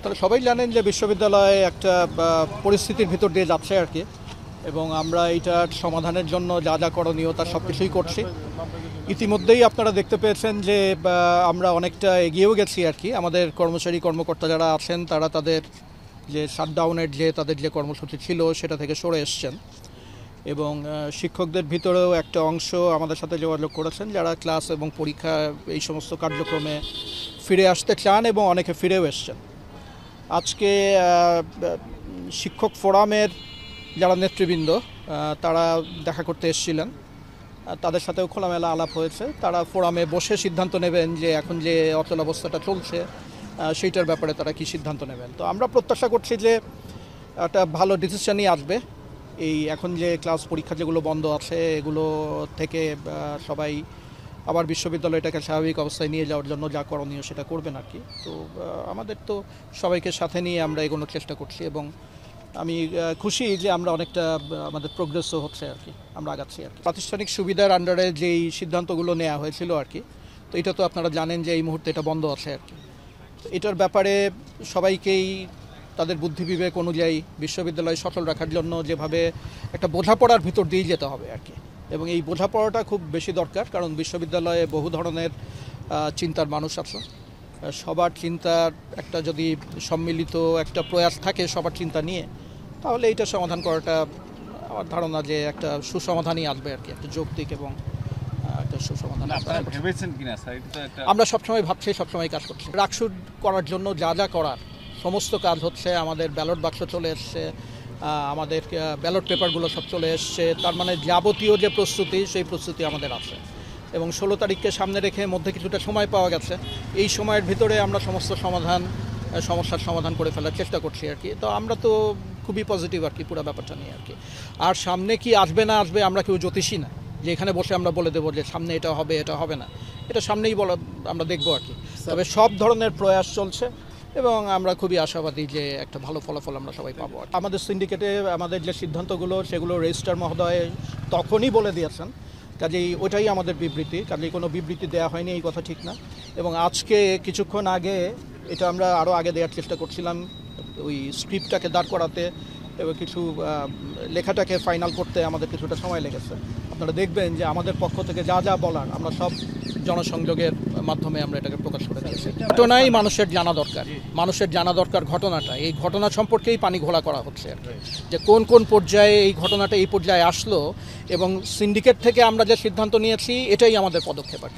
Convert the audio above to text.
আপনারা সবাই জানেন যে বিশ্ববিদ্যালয়ে একটা পরিস্থিতির ভিতর দিয়ে যাচ্ছে আর কি, এবং আমরা এইটার সমাধানের জন্য যা যা করণীয় তার সব কিছুই করছি। ইতিমধ্যেই আপনারা দেখতে পেয়েছেন যে আমরা অনেকটা এগিয়েও গেছি আর কি। আমাদের কর্মচারী কর্মকর্তা যারা আছেন তারা তাদের যে শাটডাউনের তাদের যে কর্মসূচি ছিল সেটা থেকে সরে এসছেন, এবং শিক্ষকদের ভিতরেও একটা অংশ আমাদের সাথে যোগাযোগ করেছেন যারা ক্লাস এবং পরীক্ষা এই সমস্ত কার্যক্রমে ফিরে আসতে চান, এবং অনেকে ফিরেও এসছেন। আজকে শিক্ষক ফোরামের যারা নেতৃবৃন্দ তারা দেখা করতে এসেছিলেন, তাদের সাথেও খোলামেলা আলাপ হয়েছে। তারা ফোরামে বসে সিদ্ধান্ত নেবেন যে এখন যে অচল অবস্থাটা চলছে সেইটার ব্যাপারে তারা কি সিদ্ধান্ত নেবেন। তো আমরা প্রত্যাশা করছি যে একটা ভালো ডিসিশনই আসবে। এই এখন যে ক্লাস পরীক্ষা যেগুলো বন্ধ আছে এগুলো থেকে সবাই আবার বিশ্ববিদ্যালয়টাকে স্বাভাবিক অবস্থায় নিয়ে যাওয়ার জন্য যা করণীয় সেটা করবেন আর কি। তো আমাদের তো সবাইকে সাথে নিয়ে আমরা এগোনোর চেষ্টা করছি, এবং আমি খুশি যে আমরা অনেকটা আমাদের প্রোগ্রেসও হচ্ছে আর কি, আমরা আগাচ্ছি আর কি। প্রাতিষ্ঠানিক সুবিধার আন্ডারে যেই সিদ্ধান্তগুলো নেওয়া হয়েছিল আর কি, তো এটা তো আপনারা জানেন যে এই মুহূর্তে এটা বন্ধ আছে আর কি। এটার ব্যাপারে সবাইকেই তাদের বুদ্ধি বিবেক অনুযায়ী বিশ্ববিদ্যালয় সচল রাখার জন্য যেভাবে একটা বোঝাপড়ার ভিতর দিয়ে যেতে হবে আর কি, এবং এই বোঝাপড়াটা খুব বেশি দরকার। কারণ বিশ্ববিদ্যালয়ে বহু ধরনের চিন্তার মানুষ আছে, সবার চিন্তার একটা যদি সম্মিলিত একটা প্রয়াস থাকে সবার চিন্তা নিয়ে, তাহলে এইটা সমাধান করাটা আমার ধারণা যে একটা সুসমাধানই আসবে আর কি, একটা যৌক্তিক এবং একটা সুসমাধান। আমরা সবসময় ভাবছি, সবসময় কাজ করছি। রাকসুর করার জন্য যা যা করার সমস্ত কাজ হচ্ছে। আমাদের ব্যালট বাক্স চলে এসছে, আমাদের ব্যালট পেপারগুলো সব চলে এসছে, তার মানে যাবতীয় যে প্রস্তুতি সেই প্রস্তুতি আমাদের আছে, এবং 16 তারিখকে সামনে রেখে মধ্যে কিছুটা সময় পাওয়া গেছে। এই সময়ের ভিতরে আমরা সমস্ত সমস্যার সমাধান করে ফেলার চেষ্টা করছি আর কি। তো আমরা তো খুবই পজিটিভ আর কি পুরো ব্যাপারটা নিয়ে আর কি। আর সামনে কি আসবে না আসবে আমরা কেউ জ্যোতিষী না যে এখানে বসে আমরা বলে দেবো যে সামনে এটা হবে এটা হবে না, এটা সামনেই আমরা দেখবো আর কি। তবে সব ধরনের প্রয়াস চলছে, এবং আমরা খুবই আশাবাদী যে একটা ভালো ফলাফল আমরা সবাই পাবো। আমাদের সিন্ডিকেটে আমাদের যে সিদ্ধান্তগুলো সেগুলো রেজিস্ট্রার মহোদয় তখনই বলে দিয়েছেন, কাজেই ওটাই আমাদের বিবৃতি। কাজেই কোনো বিবৃতি দেওয়া হয়নি এই কথা ঠিক না, এবং আজকে কিছুক্ষণ আগে এটা আমরা আরও আগে দেওয়ার চেষ্টা করছিলাম, ওই স্ক্রিপ্টটাকে দাঁড় করাতে এবং কিছু লেখাটাকে ফাইনাল করতে আমাদের কিছুটা সময় লেগেছে। আপনারা দেখবেন যে আমাদের পক্ষ থেকে যা যা বলার আমরা সব জনসংযোগের মাধ্যমে আমরা এটাকে প্রকাশ করে দিয়েছি। ঘটনাই মানুষের জানা দরকার ঘটনাটা, এই ঘটনা সম্পর্কেই পানি ঘোলা করা হচ্ছে আর কি, যে কোন কোন পর্যায়ে এই ঘটনাটা এই পর্যায়ে আসলো, এবং সিন্ডিকেট থেকে আমরা যে সিদ্ধান্ত নিয়েছি এটাই আমাদের পদক্ষেপ আর কি।